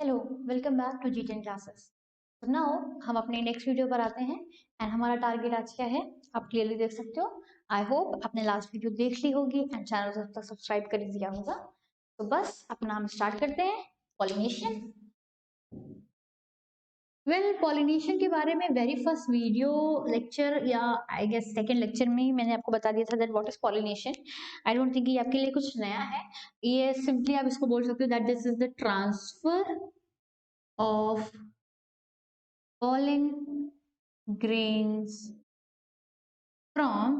Hello, welcome back to जी10 classes. तो now हम अपने नेक्स्ट वीडियो पर आते हैं एंड हमारा टारगेट आज क्या है आप क्लियरली देख सकते हो। आई होप आपने लास्ट वीडियो देख ली होगी एंड चैनल को तक सब्सक्राइब कर दिया होगा। तो बस अपना हम स्टार्ट करते हैं। पॉलिनेशन। पॉलिनेशन के बारे में वेरी फर्स्ट वीडियो लेक्चर या आई गेस सेकेंड लेक्चर में ही मैंने आपको बता दिया था that what is pollination. I don't think ये आपके लिए कुछ नया है। ये सिंपली आप इसको बोल सकते हो that this is the transfer of pollen grains from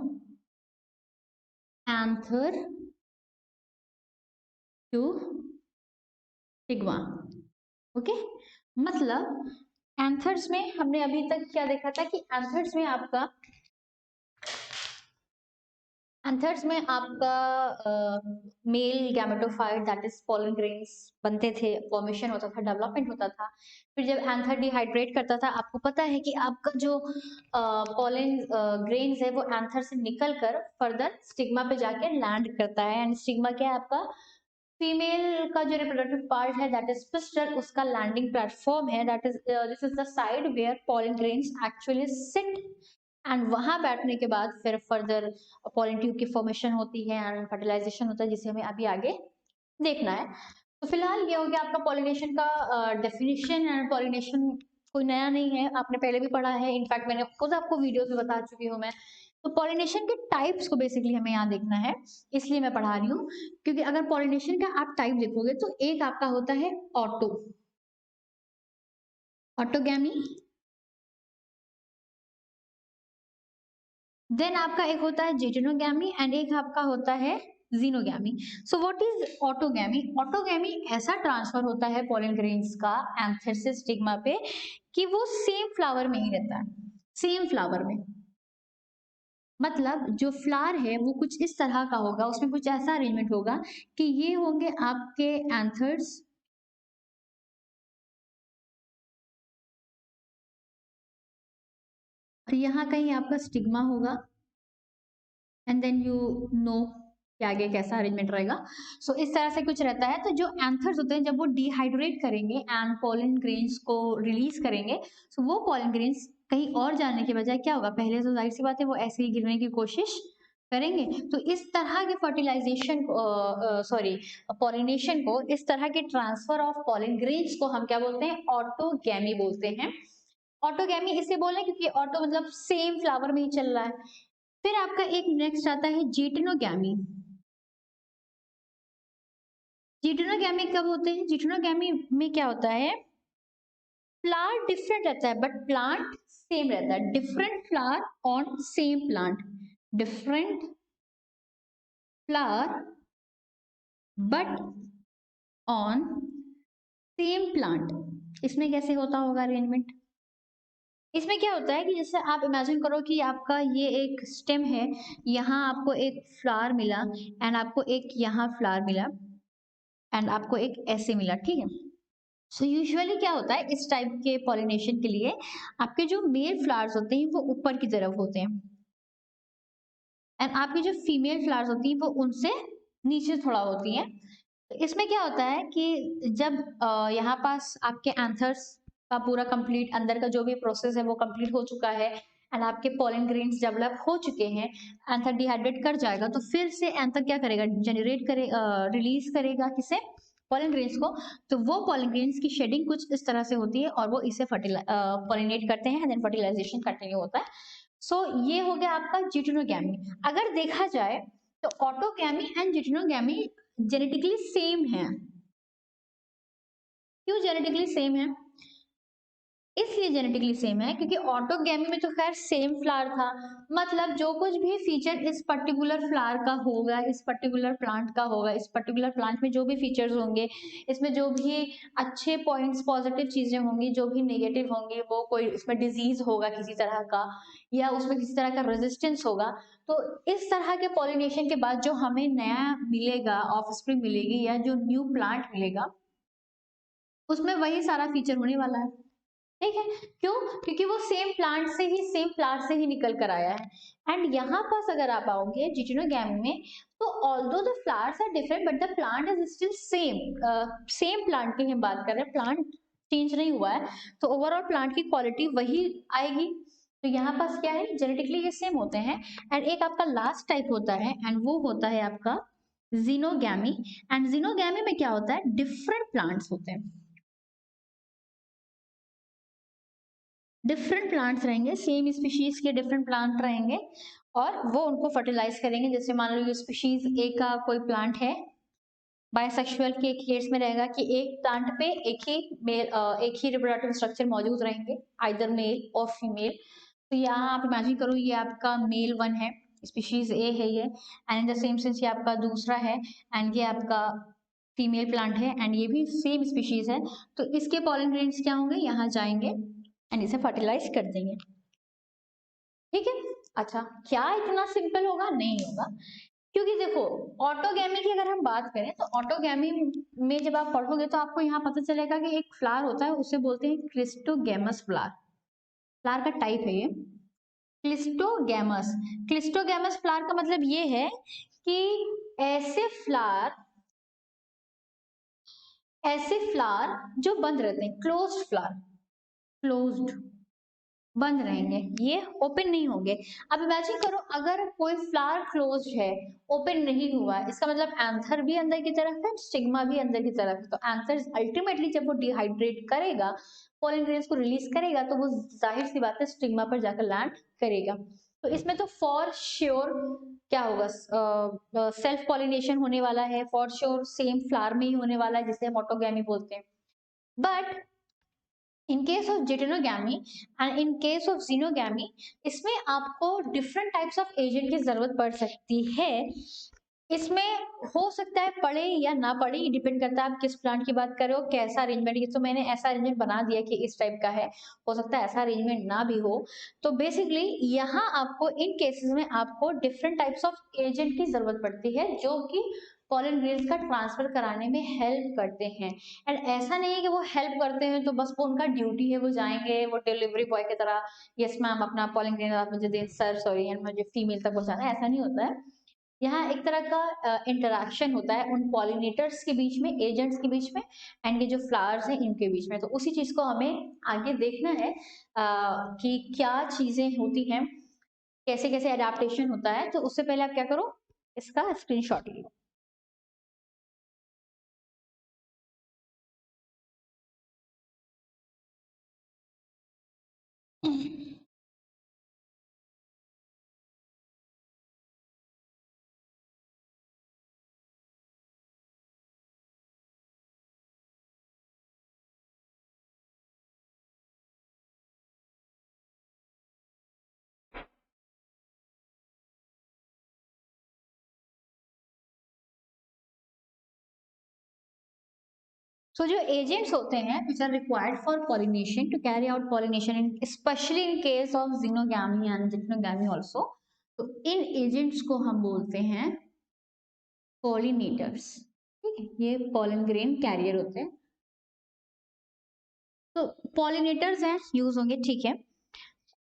anther to stigma। Okay, मतलब एंथर्स में हमने अभी तक क्या देखा था कि एंथर्स में आपका male gametophyte that is pollen grains बनते थे, फॉर्मेशन होता था, डेवलपमेंट होता था। फिर जब एंथर डिहाइड्रेट करता था, आपको पता है कि आपका जो पोलन ग्रेन्स है वो एंथर से निकल कर फर्दर स्टिग्मा पे जाके लैंड करता है। एंड स्टिग्मा क्या है आपका फीमेल का जो रिप्रोडक्टिव पार्ट है दैट इज पिस्टल, उसका लैंडिंग प्लेटफॉर्म है। That is this is the side where pollen grains actually sit and वहां बैठने के बाद फिर फर्दर पोलन ट्यूब की फॉर्मेशन होती है एंड फर्टिलाइजेशन होता है, जिसे हमें अभी आगे देखना है। तो फिलहाल ये हो गया आपका पॉलिनेशन का डेफिनेशन। एंड पॉलिनेशन कोई नया नहीं है, आपने पहले भी पढ़ा है, इनफैक्ट मैंने खुद आपको वीडियोस में बता चुकी हूँ मैं। तो पॉलिनेशन के टाइप्स को बेसिकली हमें यहाँ देखना है, इसलिए मैं पढ़ा रही हूँ। क्योंकि अगर पॉलिनेशन का आप टाइप देखोगे तो एक आपका होता है ऑटोगैमी, देन आपका एक होता है जिटेनोगैमी एंड एक आपका होता है xenogamy. So what is autogamy? Autogamy ऐसा ट्रांसफर होता है पोलन ग्रेन्स का एंथर से स्टिग्मा पे कि वो सेम फ्लावर में ही रहता है, सेम फ्लावर में। मतलब जो फ्लावर है वो कुछ इस तरह का होगा, उसमें कुछ ऐसा अरेंजमेंट होगा कि ये होंगे आपके एंथर्स, और यहाँ कहीं आपका स्टिग्मा होगा एंड देन यू नो कि आगे कैसा अरेंजमेंट रहेगा। सो इस तरह से कुछ रहता है। तो जो एंथर्स होते हैं जब वो डिहाइड्रेट करेंगे एंड पोलन ग्रेन्स को रिलीज करेंगे, सो वो पोलन ग्रेन्स कहीं और जाने के बजाय क्या होगा, पहले तो जाहिर सी बात है वो ऐसे ही गिरने की कोशिश करेंगे। तो इस तरह के फर्टिलाइजेशन सॉरी पॉलिनेशन को, इस तरह के ट्रांसफर ऑफ पोलन ग्रेन्स को हम क्या बोलते हैं, ऑटोगैमी बोलते हैं। ऑटोगैमी इससे बोल रहे हैं क्योंकि ऑटो मतलब सेम फ्लावर में ही चल रहा है। फिर आपका एक नेक्स्ट आता है जीटेनोगैमी। जीटेनोगैमी कब होते हैं? जीटेनोगैमी में क्या होता है, फ्लावर डिफरेंट रहता है बट प्लांट सेम रहता है। Different flower on same plant, different flower but on same plant. इसमें कैसे होता होगा अरेंजमेंट? इसमें क्या होता है कि जैसे आप इमेजिन करो कि आपका ये एक स्टेम है, यहाँ आपको एक फ्लावर मिला एंड आपको एक यहाँ फ्लावर मिला एंड आपको एक ऐसे मिला, ठीक है। सो यूजुअली क्या होता है इस टाइप के पॉलिनेशन के लिए, आपके जो मेल फ्लावर्स होते हैं वो ऊपर की तरफ होते हैं एंड आपकी जो फीमेल फ्लावर्स होती हैं वो उनसे नीचे थोड़ा होती हैं। तो इसमें क्या होता है कि जब यहाँ पास आपके एंथर्स का पूरा कंप्लीट अंदर का जो भी प्रोसेस है वो कंप्लीट हो चुका है एंड आपके पोलन ग्रेन्स डेवलप हो चुके हैं, एंथर डिहाइड्रेट कर जाएगा तो फिर से एंथर क्या करेगा, जनरेट करे, रिलीज करेगा किसे, पोलन ग्रेन्स को। तो वो पोलन ग्रेन्स की शेडिंग कुछ इस तरह से होती है और वो इसे पॉलिनेट करते हैं, देन फर्टिलाइजेशन कंटिन्यू होता है। सो ये हो गया आपका जिटेनोगैमी। अगर देखा जाए तो ऑटोगैमी एंड जिटेनोगैमी जेनेटिकली सेम है। क्यों जेनेटिकली सेम है? इसलिए जेनेटिकली सेम है क्योंकि ऑटोगैमी में तो खैर सेम फ्लावर था, मतलब जो कुछ भी फीचर इस पर्टिकुलर फ्लावर का होगा, इस पर्टिकुलर प्लांट का होगा, इस पर्टिकुलर प्लांट में जो भी फीचर्स होंगे, इसमें जो भी अच्छे पॉइंट्स पॉजिटिव चीजें होंगी, जो भी नेगेटिव होंगी, वो कोई इसमें डिजीज होगा किसी तरह का या उसमें किसी तरह का रेजिस्टेंस होगा। तो इस तरह के पॉलिनेशन के बाद जो हमें नया मिलेगा, ऑफस्प्रिंग मिलेगी या जो न्यू प्लांट मिलेगा, उसमें वही सारा फीचर होने वाला है। ठीक है, क्यों? क्योंकि वो सेम प्लांट से ही, सेम फ्लावर से ही निकल कर आया है। एंड यहाँ पास अगर आप आओगे जिटिनोगैमी में, तो although the flowers are different but the plant is still same. Same plant की हम बात कर रहे हैं, प्लांट चेंज नहीं हुआ है, तो ओवरऑल प्लांट की क्वालिटी वही आएगी। तो यहाँ पास क्या है, जेनेटिकली ये सेम होते हैं। एंड एक आपका लास्ट टाइप होता है, एंड वो होता है आपका जीनोगैमी। एंड जीनोगैमी में क्या होता है, डिफरेंट प्लांट्स होते हैं, डिफरेंट प्लांट्स रहेंगे, सेम स्पीशीज के डिफरेंट प्लांट रहेंगे, और वो उनको फर्टिलाइज करेंगे। जैसे मान लो ये स्पीशीज ए का कोई प्लांट है, बायसेक्सुअल के केस में रहेगा कि एक प्लांट पे एक ही मेल, एक ही रिप्रोडक्टिव स्ट्रक्चर मौजूद रहेंगे, आइदर मेल और फीमेल। तो यहाँ आप इमेजिन करो ये आपका मेल वन है, स्पीशीज ए है ये, and in the same sense ये आपका दूसरा है, एंड ये आपका फीमेल प्लांट है, एंड ये भी सेम स्पीशीज है। तो इसके पॉलन ग्रेन्स क्या होंगे, यहाँ जाएंगे एंड इसे फर्टिलाइज कर देंगे। ठीक है, अच्छा क्या इतना सिंपल होगा? नहीं होगा, क्योंकि देखो ऑटोगैमी की अगर हम बात करें तो ऑटोगैमी में जब आप पढ़ोगे तो आपको यहाँ पता चलेगा कि एक फ्लावर होता है, उसे बोलते हैं क्लिस्टोगैमस फ्लावर। फ्लावर का टाइप है ये क्लिस्टोगैमस। क्लिस्टोगैमस फ्लावर का मतलब ये है कि ऐसे फ्लावर, ऐसे फ्लावर जो बंद रहते हैं, क्लोज्ड फ्लावर, क्लोज्ड, बंद रहेंगे, ये ओपन नहीं होंगे। अब इमेजिन करो अगर कोई फ्लावर क्लोज है, ओपन नहीं हुआ, इसका मतलब एंथर भी अंदर की तरफ है, स्टिग्मा भी अंदर की तरफ है। तो एंथर अल्टीमेटली जब वो डिहाइड्रेट करेगा, पोलन ग्रेन्स को रिलीज करेगा, तो वो जाहिर सी बात है स्टिग्मा पर जाकर लैंड करेगा। तो इसमें तो फॉर श्योर क्या होगा, सेल्फ पॉलिनेशन होने वाला है, फॉर श्योर सेम फ्लावर में ही होने वाला है, जिसे हम ऑटोगैमी बोलते हैं। But in case of geitonogamy and in case of xenogamy, इसमें आपको डिफरेंट टाइप्स ऑफ एजेंट की जरूरत पड़ सकती है। इसमें हो सकता है पड़े या ना पड़े, ये डिपेंड करता है आप किस प्लांट की बात कर रहे हो, कैसा अरेंजमेंट। तो मैंने ऐसा अरेंजमेंट बना दिया कि इस टाइप का है, हो सकता है ऐसा अरेंजमेंट ना भी हो। तो बेसिकली यहाँ आपको इन केसेस में आपको डिफरेंट टाइप्स ऑफ एजेंट की जरूरत पड़ती है, जो कि पॉलन ग्रेन्स का ट्रांसफर कराने में हेल्प करते हैं। एंड ऐसा नहीं है कि वो हेल्प करते हैं तो बस वो उनका ड्यूटी है, वो जाएंगे वो डिलीवरी बॉय की तरह, यस मैम अपना पॉलन ग्रेन आप मुझे दे सर, सॉरी मुझे फीमेल तक पहुंचाना है, ऐसा नहीं होता है। यहाँ एक तरह का इंटरेक्शन होता है उन पॉलिनेटर्स के बीच में, एजेंट्स के बीच में, एंड ये जो फ्लावर्स हैं इनके बीच में। तो उसी चीज को हमें आगे देखना है कि क्या चीजें होती हैं, कैसे कैसे अडेप्टेशन होता है। तो उससे पहले आप क्या करो, इसका स्क्रीनशॉट लो। So जो एजेंट्स होते हैं which are required for pollination to carry out pollination in especially in case of xenogamy and geitonogamy also, तो इन एजेंट्स को हम बोलते हैं पॉलिनेटर्स। ठीक है, ये पॉलन ग्रेन कैरियर होते हैं, तो पॉलिनेटर्स हैं, यूज होंगे। ठीक है,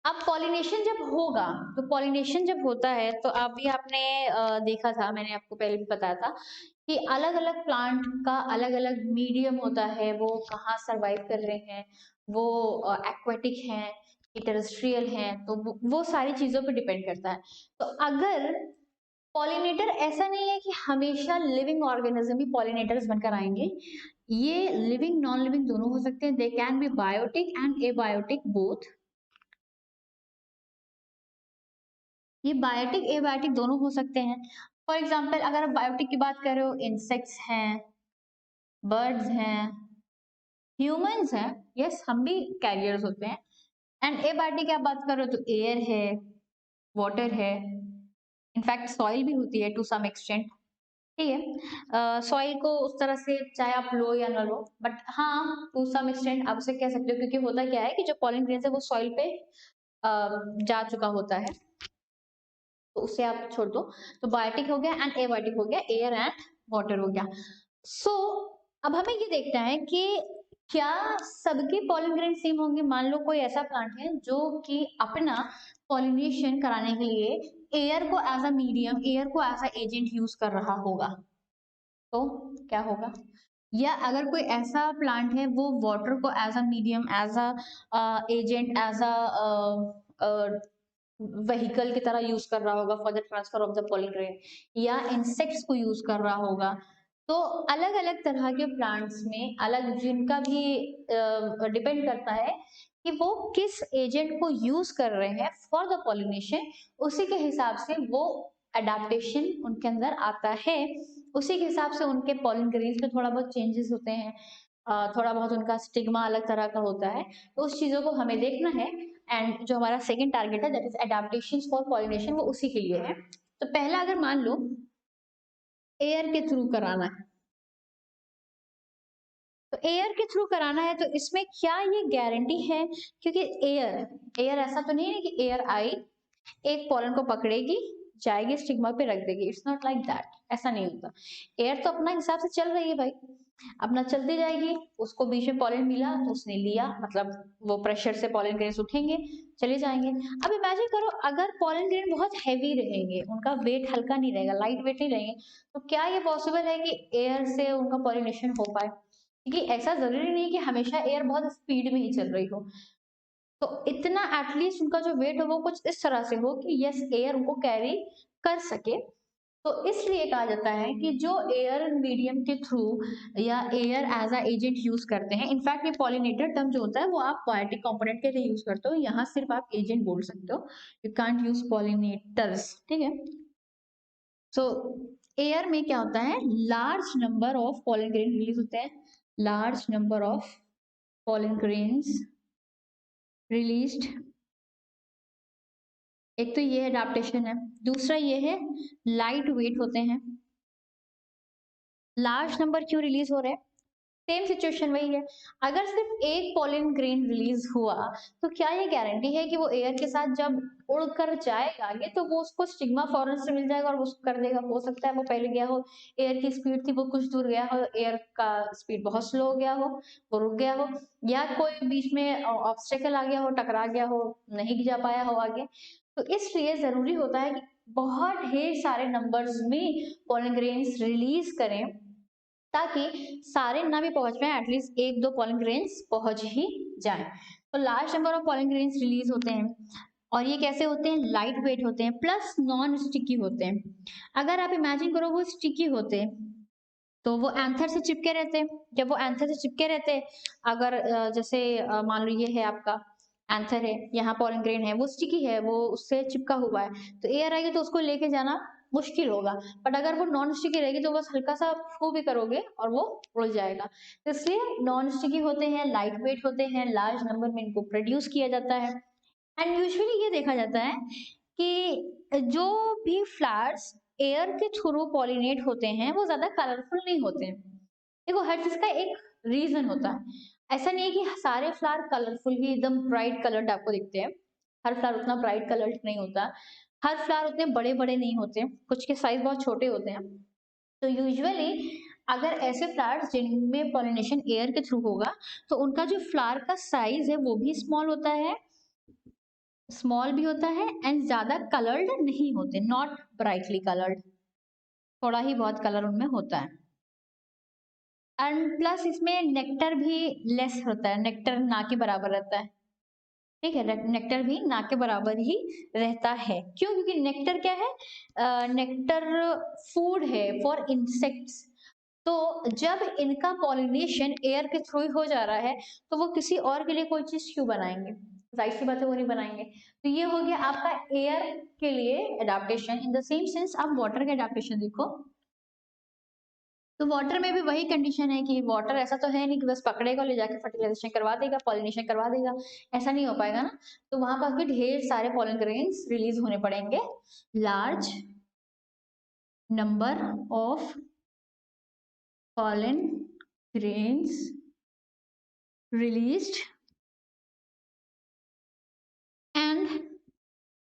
अब पॉलिनेशन जब होगा, तो पॉलिनेशन जब होता है तो अभी आपने देखा था, मैंने आपको पहले भी बताया था कि अलग अलग प्लांट का अलग अलग मीडियम होता है, वो कहाँ सरवाइव कर रहे हैं, वो एक्वेटिक हैं, टेरेस्ट्रियल हैं, तो वो सारी चीजों पर डिपेंड करता है। तो अगर पॉलिनेटर, ऐसा नहीं है कि हमेशा लिविंग ऑर्गेनिज्म ही पॉलिनेटर्स बनकर आएंगे, ये लिविंग नॉन लिविंग दोनों हो सकते हैं, they can be biotic and abiotic both. ये बायोटिक एबायोटिक दोनों हो सकते हैं। फॉर एग्जाम्पल अगर आप बायोटिक की बात कर रहे हो, इंसेक्ट्स हैं, बर्ड्स हैं, ह्यूमंस हैं, यस हम भी कैरियर्स होते हैं। एंड एबायोटिक की आप बात कर रहे हो तो एयर है, वाटर है, इनफैक्ट सॉइल भी होती है टू सम एक्सटेंट। ठीक है, सॉइल को उस तरह से चाहे आप लो या ना लो, बट हाँ टू सम एक्सटेंट आप उसे कह सकते हो, क्योंकि होता क्या है कि जो पॉलन ग्रेन्स है वो सॉइल पे जा चुका होता है, तो उसे आप छोड़ दो। तो बायोटिक हो गया एंड एबायोटिक हो गया, एयर एंड वाटर हो गया। सो अब हमें ये देखना है कि क्या सबके पॉलन ग्रेन सेम होंगे? मान लो कोई ऐसा प्लांट है जो कि अपना पॉलिनेशन कराने के लिए एयर को एज अ मीडियम, एयर को एज अ एजेंट यूज कर रहा होगा, तो क्या होगा? या अगर कोई ऐसा प्लांट है वो वाटर को as a medium, as a agent, as a vehicle की तरह यूज कर रहा होगा for the transfer of the pollen grain, या इंसेक्ट्स को यूज कर रहा होगा, तो अलग अलग तरह के प्लांट्स में अलग जिनका भी डिपेंड करता है कि वो किस एजेंट को यूज कर रहे हैं फॉर द पॉलिनेशन, उसी के हिसाब से वो अडेप्टेशन उनके अंदर आता है, उसी के हिसाब से उनके पॉलन ग्रेन्स में थोड़ा बहुत चेंजेस होते हैं, थोड़ा बहुत उनका स्टिग्मा अलग तरह का होता है, तो उस चीजों को हमें देखना है। एंड जो हमारा सेकंड टारगेट है that is adaptation for pollination, वो उसी के लिए है। तो पहला अगर मान लो एयर के थ्रू कराना है, तो एयर के थ्रू कराना है तो इसमें क्या ये गारंटी है? क्योंकि एयर एयर ऐसा तो नहीं है कि एयर आई, एक पॉलन को पकड़ेगी, जाएगी स्टिग्मा पे रख देगी, इट्स नॉट लाइक दैट, ऐसा नहीं होता। एयर तो अपना हिसाब से चल रही है भाई, अपना चलती जाएगी, उसको बीच में पॉलन मिला तो उसने लिया, मतलब वो प्रेशर से पॉलन ग्रेन्स उठेंगे, चले जाएंगे। अब इमेजिन करो अगर पॉलन ग्रेन बहुत हैवी रहेंगे, उनका वेट हल्का नहीं रहेगा, लाइट वेट नहीं रहेंगे, तो क्या ये पॉसिबल है कि एयर से उनका पॉलिनेशन हो पाए? क्योंकि ऐसा जरूरी नहीं कि हमेशा एयर बहुत स्पीड में ही चल रही हो, तो इतना एटलीस्ट उनका जो वेट हो वो कुछ इस तरह से हो कि यस एयर उनको कैरी कर सके। तो इसलिए कहा जाता है कि जो एयर मीडियम के थ्रू या air as a agent use करते हैं, इनफैक्ट ये पॉलिनेटर टर्म जो होता है वो आप बायोटिक कंपोनेंट के लिए यूज करते हो, यहाँ सिर्फ आप एजेंट बोल सकते हो, यू कांट यूज पॉलिनेटर्स, ठीक है। सो एयर में क्या होता है, large number of pollen grain release होते हैं, large number of pollen grains released। एक तो ये अडेप्टेशन है, दूसरा ये है लाइट वेट होते हैं। लार्ज नंबर क्यों रिलीज हो रहे हैं? सेम सिचुएशन वही है, अगर सिर्फ एक पॉलन ग्रेन रिलीज हुआ तो क्या ये गारंटी है कि वो एयर के साथ जब उड़कर जाएगा आगे तो वो उसको स्टिग्मा फॉरन से मिल जाएगा और वो उसको कर देगा? हो सकता है वो पहले गया हो, एयर की स्पीड थी, वो कुछ दूर गया हो, एयर का स्पीड बहुत स्लो हो गया हो, वो रुक गया हो, या कोई बीच में ऑब्स्टेकल आ गया हो, टकरा गया हो, नहीं जा पाया हो आगे। तो इसलिए जरूरी होता है कि बहुत ढेर सारे नंबर्स में पॉलन ग्रेन्स रिलीज करें ताकि सारे ना भी पहुंच पाए, एटलीस्ट एक दो पॉलन ग्रेन्स पहुंच ही जाएं। तो large number of pollen grains release होते हैं, और ये कैसे होते हैं? लाइट वेट होते हैं, प्लस नॉन स्टिकी होते हैं। अगर आप इमेजिन करो वो स्टिकी होते तो वो एंथर से चिपके रहते, जब वो एंथर से चिपके रहते, अगर जैसे मान लो ये है आपका एंथर है, यहाँ पॉलन ग्रेन है, वो स्टिकी है, वो उससे चिपका हुआ है, तो एयर आएगी तो उसको लेके जाना मुश्किल होगा। बट अगर वो नॉन स्टिकी रहेगी तो बस हल्का सा फू भी करोगे और वो उड़ जाएगा। तो इसलिए नॉन स्टिकी होते हैं, लाइट वेट होते हैं, लार्ज नंबर में इनको प्रोड्यूस किया जाता है। एंड यूजुअली ये देखा जाता है कि जो भी फ्लावर्स एयर के थ्रू पॉलिनेट होते हैं वो ज्यादा कलरफुल नहीं होते हैं। देखो हर चीज का एक रीजन होता है, ऐसा नहीं है कि सारे फ्लावर कलरफुल ही एकदम ब्राइट कलर्ड आपको दिखते हैं, हर फ्लावर उतना ब्राइट कलर्ड नहीं होता, हर फ्लावर उतने बड़े बड़े नहीं होते, कुछ के साइज बहुत छोटे होते हैं। तो यूजुअली अगर ऐसे फ्लावर्स जिनमें पॉलिनेशन एयर के थ्रू होगा तो उनका जो फ्लावर का साइज है वो भी स्मॉल होता है, स्मॉल भी होता है, एंड ज्यादा कलर्ड नहीं होते, नॉट ब्राइटली कलर्ड, थोड़ा ही बहुत कलर उनमें होता है। एंड प्लस इसमें नेक्टर भी लेस होता है, नेक्टर ना के बराबर रहता है, ठीक है, नेक्टर भी ना के बराबर ही रहता है। क्यों? क्योंकि नेक्टर क्या है, नेक्टर फूड है फॉर इंसेक्ट्स, तो जब इनका पॉलिनेशन एयर के थ्रू हो जा रहा है तो वो किसी और के लिए कोई चीज क्यों बनाएंगे? जाहिर सी बात है वो नहीं बनाएंगे। तो ये हो गया आपका एयर के लिए adaptation. In the same sense आप वाटर का अडेप्टेशन देखो, तो वाटर में भी वही कंडीशन है कि वाटर ऐसा तो है नहीं कि बस पकड़ेगा ले जाके फर्टिलाइजेशन करवा देगा, पॉलिनेशन करवा देगा, ऐसा नहीं हो पाएगा ना। तो वहां पर भी ढेर सारे पॉलन ग्रेन्स रिलीज होने पड़ेंगे, large number of pollen grains released and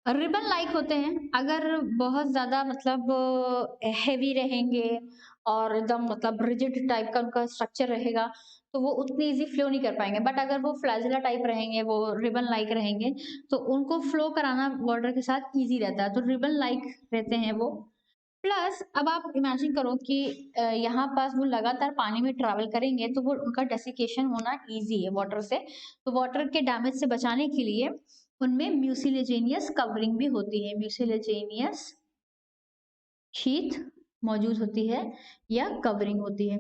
ribbon like होते हैं। अगर बहुत ज्यादा मतलब हैवी रहेंगे और एकदम मतलब रिजिड टाइप का उनका स्ट्रक्चर रहेगा, तो वो उतनी इजी फ्लो नहीं कर पाएंगे। बट अगर वो फ्लैजिला टाइप रहेंगे, वो रिबन लाइक रहेंगे, तो उनको फ्लो कराना वाटर के साथ इजी रहता है। तो रिबन लाइक रहते हैं वो। प्लस अब आप इमेजिन करो कि यहाँ पास वो लगातार पानी में ट्रैवल करेंगे, तो वो उनका डेसिकेशन होना इजी है वाटर से। तो वाटर के डैमेज से बचाने के लिए उनमें म्यूसिलेजेनियस कवरिंग भी होती है, म्यूसिलेजेनियस शीथ मौजूद होती है या कवरिंग होती है।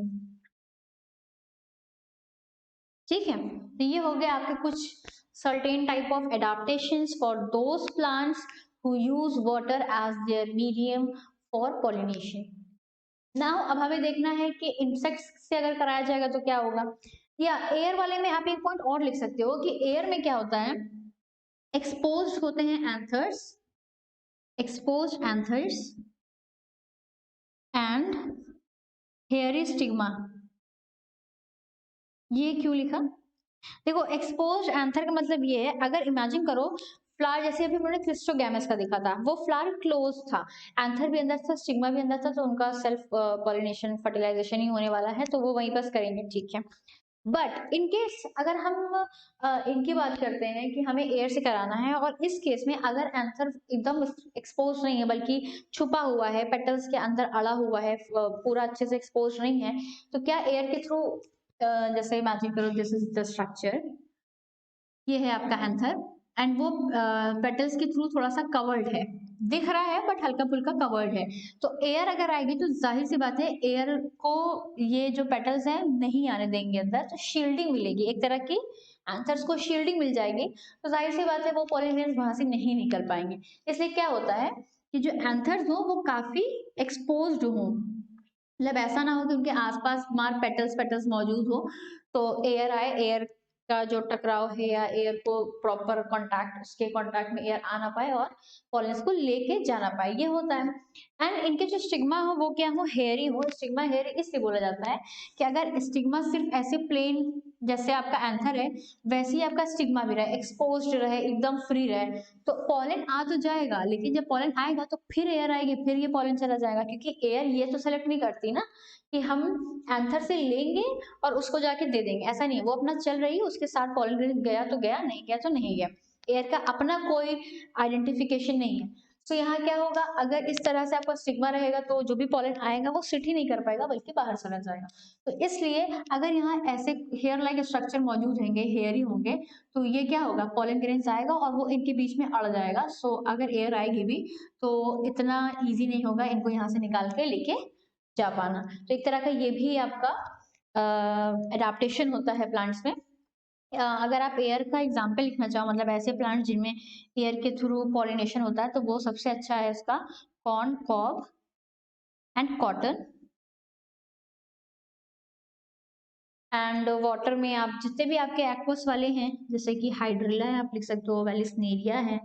ठीक है, तो ये हो गया आपके कुछ certain type of adaptations for those plants who use water as their medium for pollination. Now अब हमें देखना है कि इंसेक्ट्स से अगर कराया जाएगा तो क्या होगा। या एयर वाले में आप एक पॉइंट और लिख सकते हो कि एयर में क्या होता है, एक्सपोज्ड होते हैं anthers, exposed anthers and hairy stigma. ये क्यों लिखा? देखो, एक्सपोज्ड एंथर का मतलब ये है, अगर इमेजिन करो फ्लावर, जैसे अभी हमने क्लिस्टोगैमस का देखा था, वो फ्लावर क्लोज था, एंथर भी अंदर था, स्टिग्मा भी अंदर था, तो उनका सेल्फ पॉलिनेशन फर्टिलाइजेशन ही होने वाला है, तो वो वहीं पर करेंगे। ठीक है, बट इन केस अगर हम इनकी बात करते हैं कि हमें एयर से कराना है, और इस केस में अगर एंथर एकदम एक्सपोज नहीं है बल्कि छुपा हुआ है, पेटल्स के अंदर अड़ा हुआ है, पूरा अच्छे से एक्सपोज नहीं है, तो क्या एयर के थ्रू, जैसे इमेजिन करो दिस इज द स्ट्रक्चर, ये है आपका एंथर, एंड वो पेटल्स के थ्रू थोड़ा सा कवर्ड है, दिख रहा है बट हल्का फुल्का कवर्ड है, तो एयर अगर आएगी तो जाहिर सी बात है एयर को ये जो पेटल्स हैं नहीं आने देंगे अंदर, तो शील्डिंग मिलेगी एक तरह की, एंथर्स को शील्डिंग मिल जाएगी, तो जाहिर सी बात है वो पॉलिनेंस वहां से नहीं निकल पाएंगे। इसलिए क्या होता है कि जो एंथर्स हो वो काफी एक्सपोज्ड हो, मतलब ऐसा ना हो कि उनके आसपास मार पेटल्स पेटल्स मौजूद हो, तो एयर आए, एयर का जो टकराव है या एयर को प्रॉपर कांटेक्ट, उसके कांटेक्ट में एयर आ ना पाए और पॉलिनेंस को लेके जाना पाए, ये होता है। एंड इनके जो स्टिग्मा हो वो क्या हो, हेयरी हो। स्टिग्मा हेयरी इसलिए बोला जाता है कि अगर स्टिग्मा सिर्फ ऐसे प्लेन जैसे आपका एंथर है वैसे ही आपका स्टिग्मा भी रहे, एक्सपोज्ड रहे, एकदम फ्री रहे, तो पॉलन आ तो जाएगा, लेकिन जब पॉलन आएगा तो फिर एयर आएगी, फिर ये पॉलन चला जाएगा, क्योंकि एयर ये तो सेलेक्ट नहीं करती ना कि हम एंथर से लेंगे और उसको जाके दे देंगे, ऐसा नहीं है, वो अपना चल रही है, उसके साथ पॉलन ग्रेन गया तो गया, नहीं गया तो नहीं गया, एयर का अपना कोई आइडेंटिफिकेशन नहीं है। तो यहाँ क्या होगा, अगर इस तरह से आपका स्टिग्मा रहेगा तो जो भी पॉलन आएगा वो सिट ही नहीं कर पाएगा बल्कि बाहर चला जाएगा। तो इसलिए अगर यहाँ ऐसे हेयर लाइक स्ट्रक्चर मौजूद रहेंगे, हेयर ही होंगे, तो ये क्या होगा, पॉलन ग्रेन्स आएगा और वो इनके बीच में अड़ जाएगा। सो अगर एयर आएगी भी तो इतना ईजी नहीं होगा इनको यहाँ से निकाल के लेके जा पाना। तो एक तरह का ये भी आपका एडाप्टेशन होता है प्लांट्स में। अगर आप एयर का एग्जाम्पल लिखना चाहो, मतलब ऐसे प्लांट जिनमें एयर के थ्रू पॉलिनेशन होता है, तो वो सबसे अच्छा है इसका corn, cob and cotton. And water में आप जितने भी आपके एक्वस वाले हैं, जैसे कि हाइड्रिला है, आप लिख सकते हो, वेलिस्नेरिया है,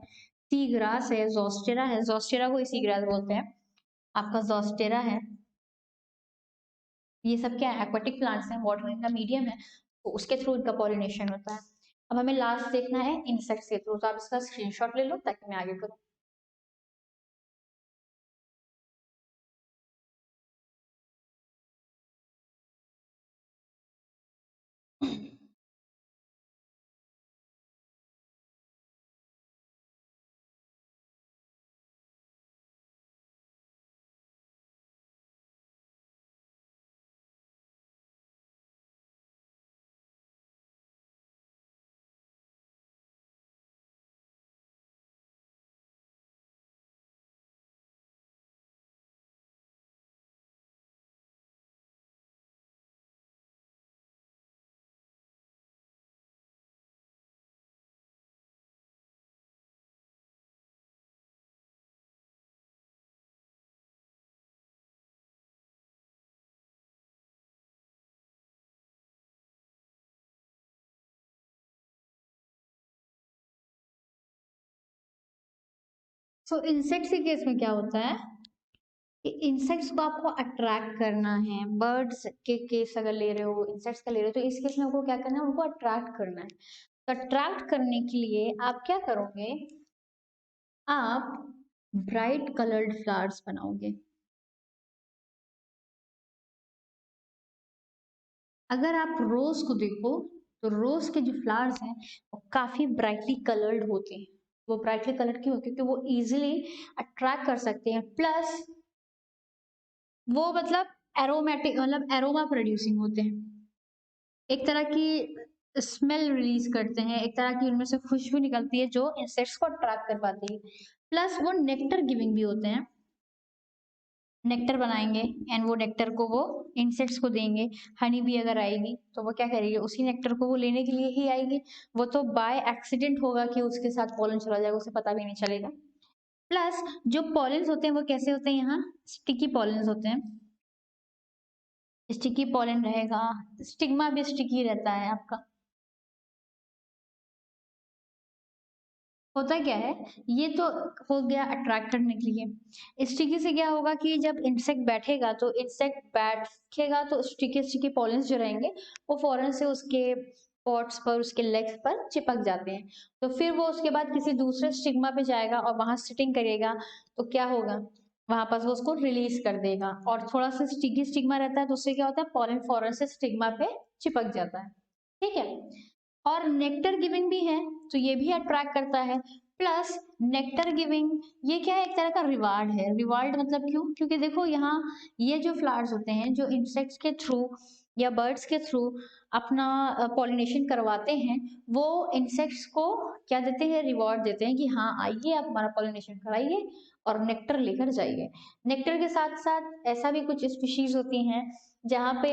सी ग्रास है, जोस्टेरा है, जोस्टेरा को सी ग्रास बोलते हैं, आपका जोस्टेरा है, ये सब क्या है, एक्वाटिक प्लांट्स हैं, वाटर इनका मीडियम है, तो उसके थ्रू इनका पॉलिनेशन होता है। अब हमें लास्ट देखना है इंसेक्ट्स के थ्रू, तो आप इसका स्क्रीनशॉट ले लो ताकि मैं आगे करूँ। तो इंसेक्ट्स के केस में क्या होता है कि इंसेक्ट्स को आपको अट्रैक्ट करना है, बर्ड्स के केस अगर ले रहे हो, इंसेक्ट्स का ले रहे हो, तो इस केस में आपको क्या करना है, उनको अट्रैक्ट करना है। तो अट्रैक्ट करने के लिए आप क्या करोगे, आप ब्राइट कलर्ड फ्लावर्स बनाओगे। अगर आप रोज को देखो तो रोज के जो फ्लावर्स हैं वो काफी ब्राइटली कलर्ड होते हैं। वो ब्राइटली कलर्ड क्यों? क्योंकि वो इजीली अट्रैक्ट कर सकते हैं, प्लस वो मतलब एरोमेटिक मतलब एरोमा प्रोड्यूसिंग होते हैं, एक तरह की स्मेल रिलीज करते हैं, एक तरह की उनमें से खुशबू निकलती है जो इंसेक्ट्स को अट्रैक्ट कर पाती है। प्लस वो नेक्टर गिविंग भी होते हैं, नेक्टर बनाएंगे एंड वो नेक्टर को वो इंसेक्ट्स को देंगे। हनी भी अगर आएगी तो वो क्या करेगी, उसी नेक्टर को वो लेने के लिए ही आएगी। वो तो बाय एक्सीडेंट होगा कि उसके साथ पॉलन चला जाएगा, उसे पता भी नहीं चलेगा। प्लस जो पॉलेंस होते हैं वो कैसे होते हैं, यहाँ स्टिकी पॉलेंस होते हैं। स्टिकी पॉलन रहेगा, स्टिग्मा भी स्टिकी रहता है आपका। होता क्या है, ये तो हो गया अट्रैक्ट करने के लिए। स्टिकी से क्या होगा कि जब इंसेक्ट बैठेगा तो इंसेक्ट बैठेगा तो स्टिकी स्टिकी पॉलेंस जो रहेंगे वो फौरन से उसके पॉट्स पर, उसके लेग्स पर चिपक जाते हैं। तो फिर वो उसके बाद किसी दूसरे स्टिग्मा पे जाएगा और वहां सिटिंग करेगा, तो क्या होगा, वहां पर वो उसको रिलीज कर देगा। और थोड़ा सा स्टिकी स्टिग्मा रहता है तो उससे क्या होता है, पॉलन फौरन से स्टिग्मा पे चिपक जाता है। ठीक है। और नेक्टर गिविंग भी है तो ये भी अट्रैक्ट करता है। प्लस नेक्टर गिविंग ये क्या है, एक तरह का रिवार्ड है। रिवार्ड मतलब क्यों? क्योंकि देखो यहाँ ये जो फ्लावर्स होते हैं जो इंसेक्ट्स के थ्रू या बर्ड्स के थ्रू अपना पॉलिनेशन करवाते हैं, वो इंसेक्ट्स को क्या देते हैं, रिवॉर्ड देते हैं कि हाँ आइए आप हमारा पॉलिनेशन कराइए और नेक्टर लेकर जाइए। नेक्टर के साथ साथ ऐसा भी कुछ स्पीशीज होती हैं जहाँ पे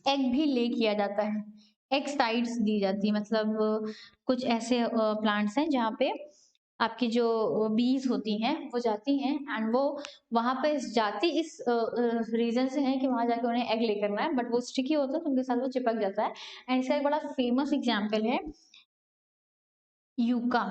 एग भी ले किया जाता है, एग साइड्स दी जाती है। मतलब कुछ ऐसे प्लांट्स हैं जहाँ पे आपकी जो बीज होती हैं वो जाती हैं एंड वो वहां पे जाती इस रीजन से है कि वहां जाके उन्हें एग ले करना है, बट वो स्टिकी होता है तो उनके साथ वो चिपक जाता है। एंड इसका एक बड़ा फेमस एग्जाम्पल है यूका।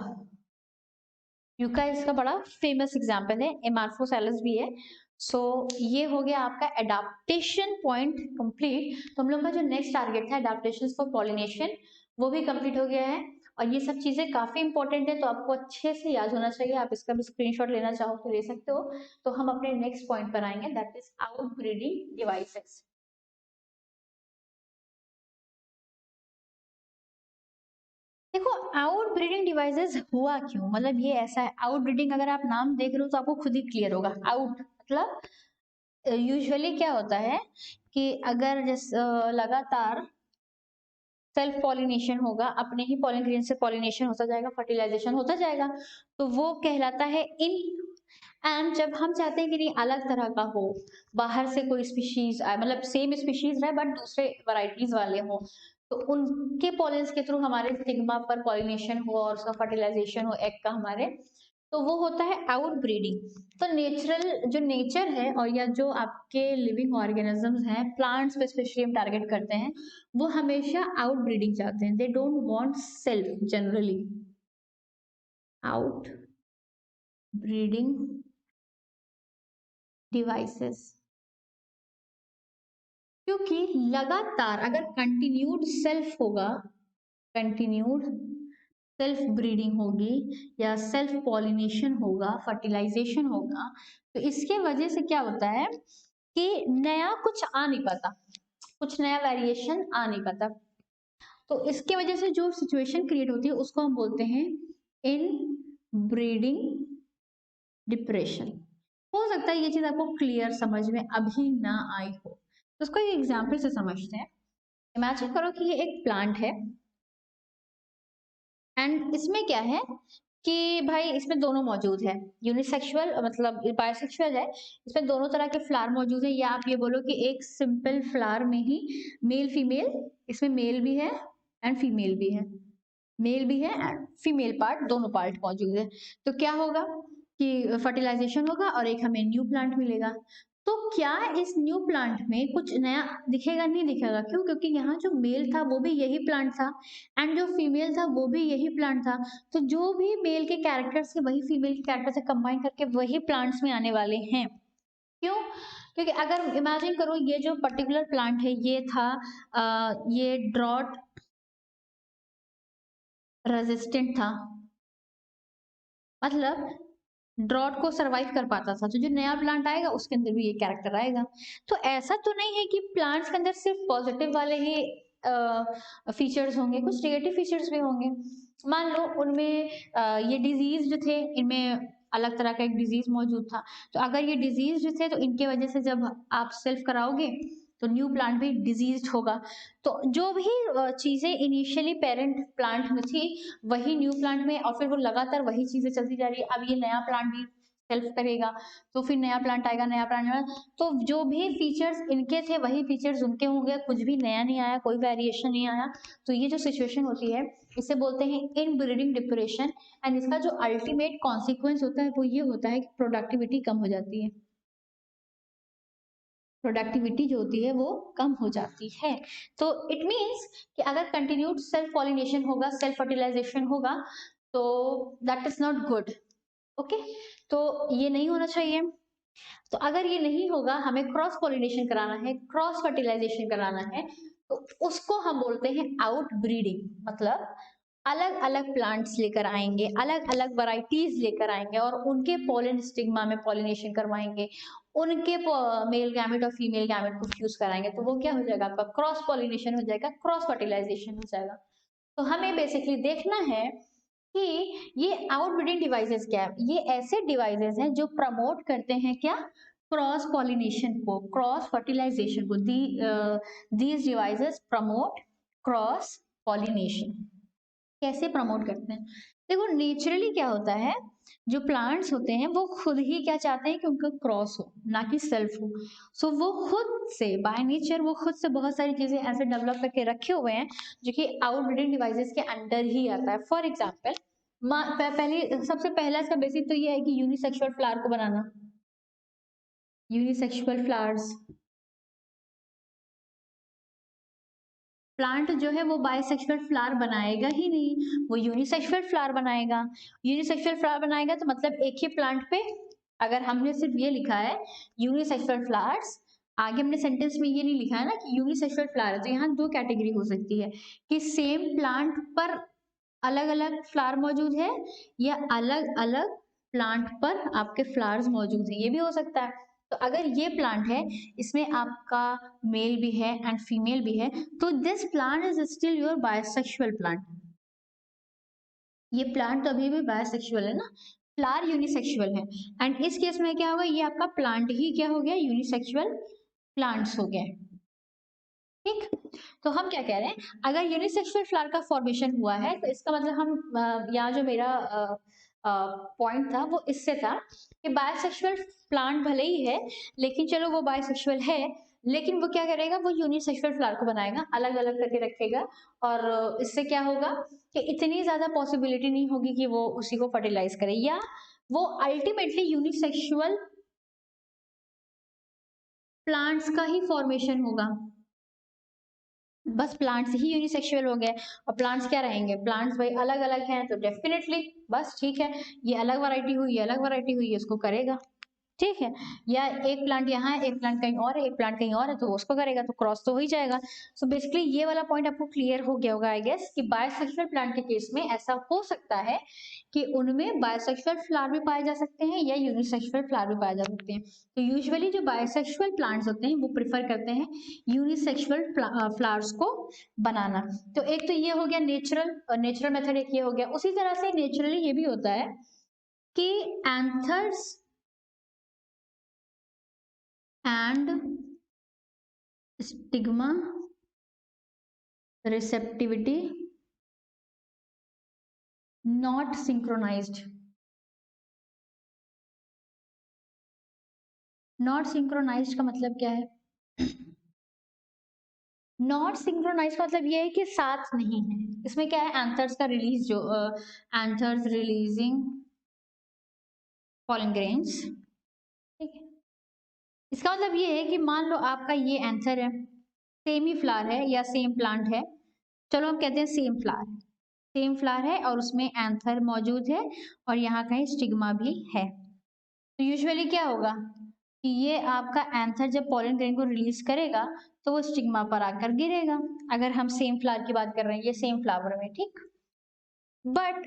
यूका इसका बड़ा फेमस एग्जाम्पल है, एमार्फोसेलस भी है। सो ये हो गया आपका एडाप्टेशन पॉइंट कंप्लीट। तो हम लोग का जो नेक्स्ट टारगेट था एडाप्टेशन फॉर पॉलिनेशन वो भी कंप्लीट हो गया है। और ये सब चीजें काफी इंपॉर्टेंट है तो आपको अच्छे से याद होना चाहिए। आप इसका भी स्क्रीनशॉट लेना चाहो तो ले सकते हो। तो हम अपने नेक्स्ट पॉइंट पर आएंगे, दैट इज आउटब्रीडिंग डिवाइसेस। देखो आउट ब्रीडिंग डिवाइसेस हुआ क्यों, मतलब ये ऐसा है, आउट ब्रीडिंग अगर आप नाम देख रहे हो तो आपको खुद ही क्लियर होगा। आउट मतलब यूजुअली क्या होता है कि अगर लगातार सेल्फ पॉलिनेशन होगा, अपने ही पॉलन ग्रेन से पॉलिनेशन होता जाएगा, फर्टिलाइजेशन होता जाएगा, तो वो कहलाता है इन। एंड जब हम चाहते हैं कि नहीं अलग तरह का हो, बाहर से कोई स्पीशीज आए, मतलब सेम स्पीशीज रहे बट दूसरे वैरायटीज वाले हो, तो उनके पॉलेंस के थ्रू हमारे स्टिग्मा पर पॉलिनेशन हो और उसका फर्टिलाइजेशन हो एग का हमारे, तो वो होता है आउट ब्रीडिंग। तो नेचुरल जो नेचर है और या जो आपके लिविंग ऑर्गेनिजम्स हैं, प्लांट्स पे स्पेशली हम टारगेट करते हैं, वो हमेशा आउट ब्रीडिंग चाहते हैं। They don't want self generally, out breeding devices. क्योंकि लगातार अगर कंटिन्यूड सेल्फ होगा, कंटिन्यूड सेल्फ ब्रीडिंग होगी या सेल्फ पॉलिनेशन होगा, फर्टिलाइजेशन होगा, तो इसके वजह से क्या होता है कि नया कुछ आ नहीं पाता, कुछ नया वेरिएशन आ नहीं पाता। तो इसके वजह से जो सिचुएशन क्रिएट होती है उसको हम बोलते हैं इन ब्रीडिंग डिप्रेशन। हो सकता है ये चीज आपको क्लियर समझ में अभी ना आई हो, तो उसको एक एग्जाम्पल से समझते हैं। इमेजिन करो कि ये एक प्लांट है एंड इसमें क्या है कि भाई इसमें दोनों मौजूद है, यूनिसेक्सुअल मतलब बायसेक्सुअल है, इसमें दोनों तरह के फ्लावर मौजूद है। या आप ये बोलो कि एक सिंपल फ्लावर में ही मेल फीमेल, इसमें मेल भी है एंड फीमेल भी है, मेल भी है एंड फीमेल पार्ट, दोनों पार्ट मौजूद है। तो क्या होगा कि फर्टिलाइजेशन होगा और एक हमें न्यू प्लांट मिलेगा। तो क्या इस न्यू प्लांट में कुछ नया दिखेगा? नहीं दिखेगा। क्यों? क्योंकि यहाँ जो मेल था वो भी यही प्लांट था एंड जो फीमेल था वो भी यही प्लांट था। तो जो भी मेल के कैरेक्टर से वही फीमेल के कैरेक्टर से कंबाइन करके वही प्लांट्स में आने वाले हैं। क्यों? क्योंकि अगर इमेजिन करो ये जो पर्टिकुलर प्लांट है ये था ये ड्रॉट रेजिस्टेंट था, मतलब ड्रॉट को सरवाइव कर पाता था, तो जो नया प्लांट आएगा उसके अंदर भी ये कैरेक्टर आएगा। तो ऐसा तो नहीं है कि प्लांट्स के अंदर सिर्फ पॉजिटिव वाले ही फीचर्स होंगे, कुछ नेगेटिव फीचर्स भी होंगे। मान लो उनमें ये डिजीज जो थे, इनमें अलग तरह का एक डिजीज मौजूद था, तो अगर ये डिजीज जो थे तो इनके वजह से जब आप सेल्फ कराओगे तो न्यू प्लांट भी डिजीज होगा। तो जो भी चीजें इनिशियली पेरेंट प्लांट में थी वही न्यू प्लांट में, और फिर वो लगातार वही चीजें चलती जा रही है। अब ये नया प्लांट भी सेल्फ करेगा तो फिर नया प्लांट आएगा, नया प्लांट आएगा, तो जो भी फीचर्स इनके थे वही फीचर्स उनके होंगे, कुछ भी नया नहीं आया, कोई वेरिएशन नहीं आया। तो ये जो सिचुएशन होती है इसे बोलते हैं इनब्रीडिंग डिप्रेशन। एंड इसका जो अल्टीमेट कॉन्सिक्वेंस होता है वो ये होता है कि प्रोडक्टिविटी कम हो जाती है, प्रोडक्टिविटी जो होती है वो कम हो जाती है। तो इट मीन्स कि अगर कंटिन्यूड सेल्फ पॉलिनेशन होगा, सेल्फ फर्टिलाइजेशन होगा, तो that is not good. Okay, तो ये नहीं होना चाहिए। तो अगर ये नहीं होगा, हमें क्रॉस पॉलिनेशन कराना है, क्रॉस फर्टिलाइजेशन कराना है, तो उसको हम बोलते हैं आउट ब्रीडिंग। मतलब अलग अलग प्लांट्स लेकर आएंगे, अलग अलग वैरायटीज लेकर आएंगे और उनके पोलन स्टिग्मा में पॉलिनेशन करवाएंगे, उनके मेल गैमेट और फीमेल गैमेट को फ्यूज कराएंगे, तो वो क्या हो जाएगा, आपका क्रॉस पॉलिनेशन हो जाएगा, क्रॉस फर्टिलाइजेशन हो जाएगा। तो हमें बेसिकली देखना है कि ये आउटब्रीडिंग डिवाइसेस क्या है। ये ऐसे डिवाइसेस हैं जो प्रमोट करते हैं क्या, क्रॉस पॉलिनेशन को, क्रॉस फर्टिलाइजेशन को। These devices promote cross pollination. कैसे प्रमोट करते हैं, देखो नेचुरली क्या होता है, जो प्लांट्स होते हैं वो खुद ही क्या चाहते हैं कि उनका क्रॉस हो, ना कि सेल्फ हो। सो वो खुद से बाय नेचर वो खुद से बहुत सारी चीजें ऐसे डेवलप करके रखे हुए हैं जो कि आउटब्रीडिंग डिवाइसेस के अंडर ही आता है। फॉर एग्जाम्पल, पहले सबसे पहला इसका बेसिक तो ये है कि यूनिसेक्सुअल फ्लावर को बनाना। यूनिसेक्सुअल फ्लावर्स, प्लांट जो है वो बायसेक्सुअल फ्लावर बनाएगा ही नहीं, वो यूनिसेक्सुअल फ्लावर बनाएगा। यूनिसेक्सुअल फ्लावर बनाएगा तो मतलब एक ही प्लांट पे, अगर हमने सिर्फ ये लिखा है यूनिसेक्सुअल फ्लावर्स, आगे हमने सेंटेंस में ये नहीं लिखा है ना कि यूनिसेक्सुअल फ्लावर है, तो यहाँ दो कैटेगरी हो सकती है कि सेम प्लांट पर अलग अलग फ्लावर मौजूद है या अलग अलग प्लांट पर आपके फ्लावर्स मौजूद है, ये भी हो सकता है। तो अगर ये प्लांट है, इसमें आपका मेल भी है एंड फीमेल भी है, तो this plant is still your bisexual plant. ये प्लांट तो अभी भी बायसेक्सुअल है ना, फ्लावर यूनिसेक्सुअल है। एंड इस केस में क्या होगा, ये आपका प्लांट ही क्या हो गया, यूनिसेक्सुअल प्लांट्स हो गया। ठीक, तो हम क्या कह रहे हैं, अगर यूनिसेक्सुअल फ्लावर का फॉर्मेशन हुआ है तो इसका मतलब हम यहाँ जो मेरा पॉइंट था वो इससे था कि बायसेक्सुअल प्लांट भले ही है, लेकिन चलो वो बायसेक्सुअल है, लेकिन वो क्या करेगा, वो यूनिसेक्सुअल फ्लावर को बनाएगा, अलग अलग करके रखेगा। और इससे क्या होगा कि इतनी ज्यादा पॉसिबिलिटी नहीं होगी कि वो उसी को फर्टिलाइज करे, या वो अल्टीमेटली यूनिसेक्सुअल प्लांट्स का ही फॉर्मेशन होगा। बस प्लांट्स ही यूनिसेक्सुअल हो गए, और प्लांट्स क्या रहेंगे, प्लांट्स भाई अलग अलग हैं, तो डेफिनेटली बस ठीक है, ये अलग वैरायटी हुई, ये अलग वैरायटी हुई, इसको करेगा। ठीक है, या एक प्लांट यहाँ है, एक प्लांट कहीं और है, एक प्लांट कहीं और है, तो उसको करेगा, तो क्रॉस तो हो ही जाएगा। सो बेसिकली ये वाला पॉइंट आपको क्लियर हो गया होगा आई गेस, कि बायसेक्सुअल प्लांट के केस में ऐसा हो सकता है कि उनमें बायसेक्सुअल फ्लावर भी पाए जा सकते हैं या यूनिसेक्सुअल फ्लावर भी पाए जा सकते हैं। तो यूजुअली जो बायसेक्सुअल प्लांट्स होते हैं वो प्रिफर करते हैं यूनिसेक्सुअल फ्लावर्स को बनाना। तो एक तो ये हो गया नेचुरल मेथड, एक ये हो गया। उसी तरह से नेचुरली ये भी होता है कि anthers and stigma receptivity not synchronized। Not synchronized का मतलब क्या है, नॉट सिंक्रोनाइज का मतलब ये है कि साथ नहीं है। इसमें क्या है, एंथर्स का रिलीज, जो एंथर्स रिलीजिंग पॉलन ग्रेन्स। ठीक है, इसका मतलब ये है कि मान लो आपका ये एंथर है, सेम ही फ्लावर है या सेम प्लांट है, चलो हम कहते हैं सेम फ्लावर है और उसमें एंथर मौजूद है और यहाँ कहीं स्टिग्मा भी है। तो यूजुअली क्या होगा कि ये आपका एंथर जब पॉलन ग्रेन को रिलीज करेगा तो वो स्टिग्मा पर आकर गिरेगा, अगर हम सेम फ्लावर की बात कर रहे हैं, ये सेम फ्लावर में। ठीक, बट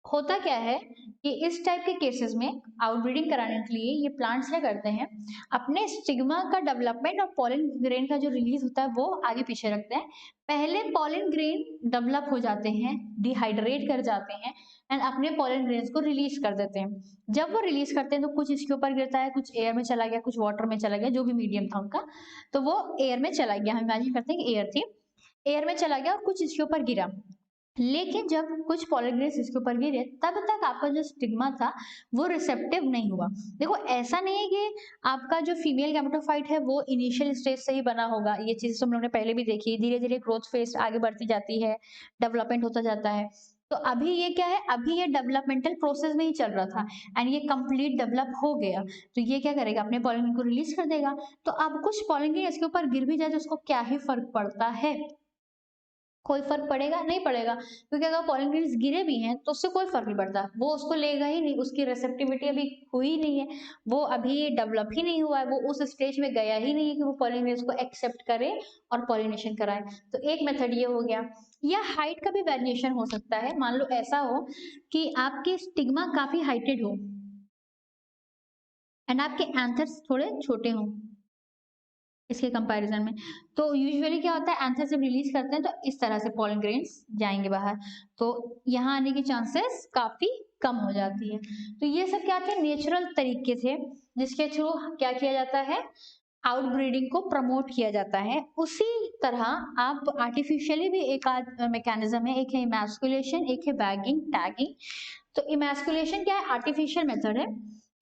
होता क्या है कि इस टाइप के केसेस में आउटब्रीडिंग कराने के लिए ये प्लांट्स क्या करते हैं, अपने स्टिग्मा का डेवलपमेंट और पॉलन ग्रेन का जो रिलीज होता है वो आगे पीछे रखते हैं। पहले पॉलन ग्रेन डेवलप हो जाते हैं, डिहाइड्रेट कर जाते हैं एंड अपने पॉलन ग्रेन्स को रिलीज कर देते हैं। जब वो रिलीज करते हैं तो कुछ इसके ऊपर गिरता है, कुछ एयर में चला गया, कुछ वाटर में चला गया, जो भी मीडियम था उनका, तो वो एयर में चला गया। हम इमेजिन करते हैं कि एयर थी, एयर में चला गया और कुछ इसके ऊपर गिरा। लेकिन जब कुछ पॉलन ग्रेन्स इसके ऊपर गिरे तब तक आपका जो स्टिग्मा था वो रिसेप्टिव नहीं हुआ। देखो ऐसा नहीं है कि आपका जो फीमेल गैमेटोफाइट है वो इनिशियल स्टेज से ही बना होगा, ये चीज तो हम लोगों ने पहले भी देखी, धीरे धीरे ग्रोथ फेज आगे बढ़ती जाती है, डेवलपमेंट होता जाता है। तो अभी ये क्या है, अभी ये डेवलपमेंटल प्रोसेस में ही चल रहा था एंड ये कंप्लीट डेवलप हो गया, तो ये क्या करेगा, अपने पॉलन को रिलीज कर देगा। तो अब कुछ पॉलन ग्रेन इसके ऊपर गिर भी जाए तो उसको क्या ही फर्क पड़ता है, कोई फर्क पड़ेगा नहीं पड़ेगा, क्योंकि अगर पॉलन ग्रेन्स गिरे भी हैं तो उससे कोई फर्क नहीं पड़ता, वो उसको लेगा ही नहीं, उसकी रेसेप्टिविटी अभी हुई नहीं है, वो अभी डेवलप ही नहीं हुआ है, वो उस स्टेज में गया ही नहीं है कि वो पॉलन ग्रेन्स को एक्सेप्ट करे और पॉलिनेशन कराए। तो एक मेथड ये हो गया। या हाइट का भी वेरिएशन हो सकता है, मान लो ऐसा हो कि आपके स्टिग्मा काफी हाइटेड हो एंड आपके एंथर्स थोड़े छोटे हों इसके कंपैरिजन में, तो यूजुअली क्या होता है, एंथर जब रिलीज करते हैं तो इस तरह से पॉलन ग्रेन्स जाएंगे बाहर, तो यहाँ आने की चांसेस काफी कम हो जाती है। तो ये सब क्या थे, नेचुरल तरीके थे जिसके थ्रू क्या किया जाता है, आउटब्रीडिंग को प्रमोट किया जाता है। उसी तरह आप आर्टिफिशियली भी एक मैकेनिज्म है, एक है इमैस्कुलेशन, एक है बैगिंग टैगिंग। तो इमैस्कुलेशन क्या है, आर्टिफिशियल मेथड है,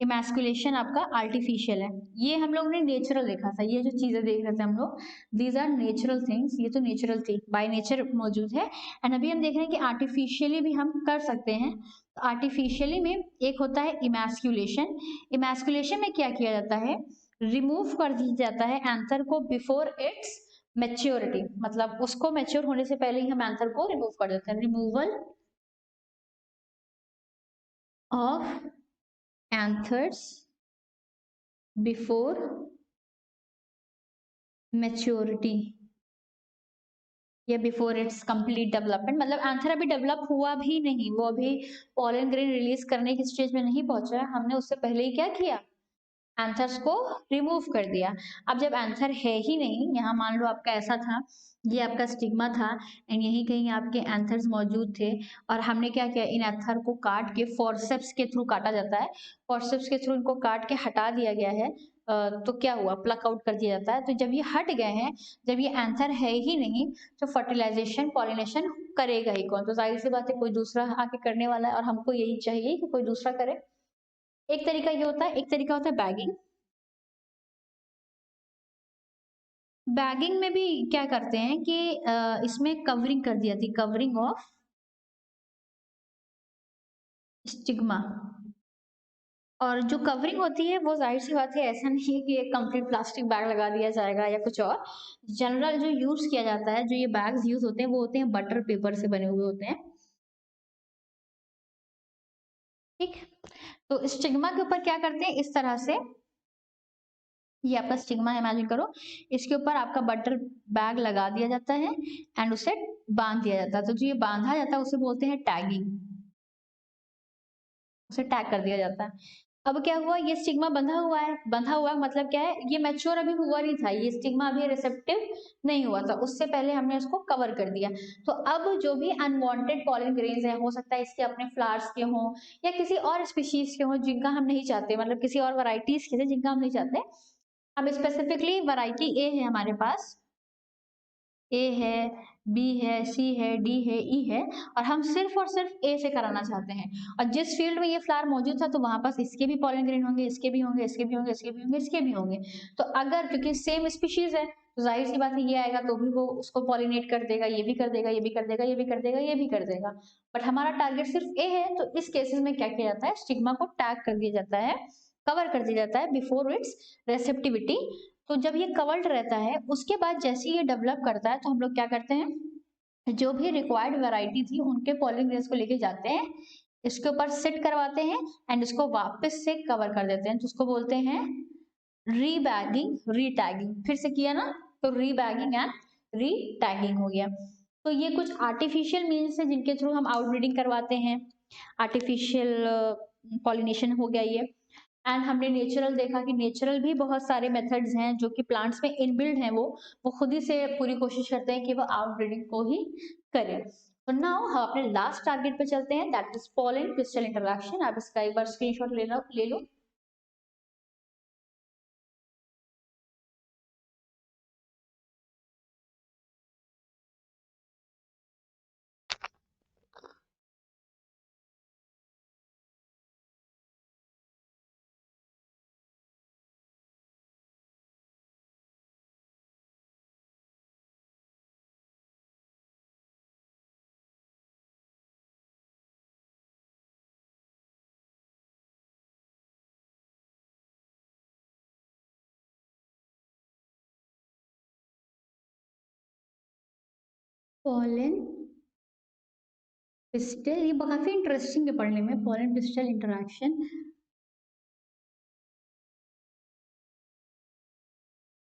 इमैस्कुलेशन आपका आर्टिफिशियल है। ये हम लोग ने नेचुरल देखा था, ये जो चीजें देख रहे थे हम लोग, दीज आर नेचुरल थिंग्स, ये तो नेचुरल थी, बाय नेचर मौजूद है। एंड अभी हम देख रहे हैं कि आर्टिफिशियली भी हम कर सकते हैं। तो आर्टिफिशियली में एक होता है इमैस्कुलेशन। इमैस्कुलेशन में क्या किया जाता है, रिमूव कर दिया जाता है एंथर को बिफोर इट्स मेच्योरिटी, मतलब उसको मेच्योर होने से पहले ही हम एंथर को रिमूव कर देते हैं। Removal of anthers before maturity या बिफोर इट्स कंप्लीट डेवलपमेंट, मतलब एंथर अभी डेवलप हुआ भी नहीं, वो अभी पॉलन ग्रेन रिलीज करने की स्टेज में नहीं पहुंचा है, हमने उससे पहले ही क्या किया, एंथर्स को रिमूव कर दिया। अब जब एंथर है ही नहीं, यहाँ मान लो आपका ऐसा था, ये आपका स्टिग्मा था एंड यहीं कहीं आपके एंथर्स मौजूद थे, और हमने क्या किया, इन एंथर को काट के, फोर्सेप्स के थ्रू काटा जाता है, फोर्सेप्स के थ्रू इनको काट के हटा दिया गया है, तो क्या हुआ, प्लक आउट कर दिया जाता है। तो जब ये हट गए हैं, जब ये एंथर है ही नहीं, तो फर्टिलाइजेशन पॉलिनेशन करेगा ही कौन, तो जाहिर सी बात है कोई दूसरा आके करने वाला है, और हमको यही चाहिए कि कोई दूसरा करे। एक तरीका ये होता है, एक तरीका होता है बैगिंग। बैगिंग में भी क्या करते हैं कि इसमें कवरिंग कर दी जाती है, कवरिंग ऑफ स्टिग्मा। और जो कवरिंग होती है वो जाहिर सी बात है, ऐसा नहीं है कि एक कंप्लीट प्लास्टिक बैग लगा दिया जाएगा या कुछ और। जनरल जो यूज किया जाता है, जो ये बैग्स यूज होते हैं वो होते हैं बटर पेपर से बने हुए होते हैं, ठीक। तो स्टिग्मा के ऊपर क्या करते हैं, इस तरह से, ये आपका स्टिग्मा इमेजिन करो, इसके ऊपर आपका बटर बैग लगा दिया जाता है एंड उसे बांध दिया जाता है। तो जो ये बांधा जाता है उसे बोलते हैं टैगिंग, उसे टैग कर दिया जाता है। अब क्या हुआ, ये स्टिग्मा बंधा हुआ है, बंधा हुआ मतलब क्या है, ये मैच्योर अभी हुआ नहीं था, ये स्टिग्मा अभी रिसेप्टिव नहीं हुआ था, उससे पहले हमने उसको कवर कर दिया। तो अब जो भी अनवांटेड पॉलन ग्रेन्स है, हो सकता है इसके अपने फ्लावर्स के हों या किसी और स्पीशीज के हों जिनका हम नहीं चाहते, मतलब किसी और वैरायटीज के थे जिनका हम नहीं चाहते। अब स्पेसिफिकली वैरायटी ए है हमारे पास, ए है, बी है, सी है, डी है, ई है, और हम सिर्फ और सिर्फ ए से कराना चाहते हैं। और जिस फील्ड में ये फ्लावर मौजूद था तो वहां पास इसके भी पॉलन ग्रेन होंगे, इसके भी होंगे, इसके भी होंगे, इसके भी होंगे, इसके भी होंगे। तो अगर, क्योंकि सेम स्पीशीज है, तो जाहिर सी बात है ये आएगा तो भी वो उसको पॉलिनेट कर देगा, ये भी कर देगा, ये भी कर देगा, ये भी कर देगा, ये भी कर देगा। बट हमारा टारगेट सिर्फ ए है, तो इस केसेस में क्या किया जाता है, स्टिग्मा को टैग कर दिया जाता है, कवर कर दिया जाता है बिफोर इट्स रेसेप्टिविटी। तो जब ये कवर्ड रहता है, उसके बाद जैसे ये डेवलप करता है तो हम लोग क्या करते हैं, जो भी रिक्वायर्ड वैरायटी थी उनके पॉलन ग्रेन्स को लेके जाते हैं, इसके ऊपर सिट करवाते हैं एंड इसको वापस से कवर कर देते हैं, तो उसको बोलते हैं रीबैगिंग, रीटैगिंग। फिर से किया ना, तो रीबैगिंग एंड रीटैगिंग हो गया। तो ये कुछ आर्टिफिशियल मीन्स है जिनके थ्रू हम आउटब्रीडिंग करवाते हैं। आर्टिफिशियल पॉलिनेशन हो गया ये। एंड हमने नेचुरल देखा कि नेचुरल भी बहुत सारे मेथड्स हैं जो कि प्लांट्स में इनबिल्ड हैं, वो खुद ही से पूरी कोशिश करते हैं कि वो आउटब्रीडिंग को ही करें। तो नाउ हम अपने लास्ट टारगेट पे चलते हैं, that is pollen crystal interaction. आप इसका एक बार स्क्रीनशॉट ले लो। पॉलन क्रिस्टल, ये काफी इंटरेस्टिंग है पढ़ने में, पॉलन क्रिस्टल इंटरैक्शन।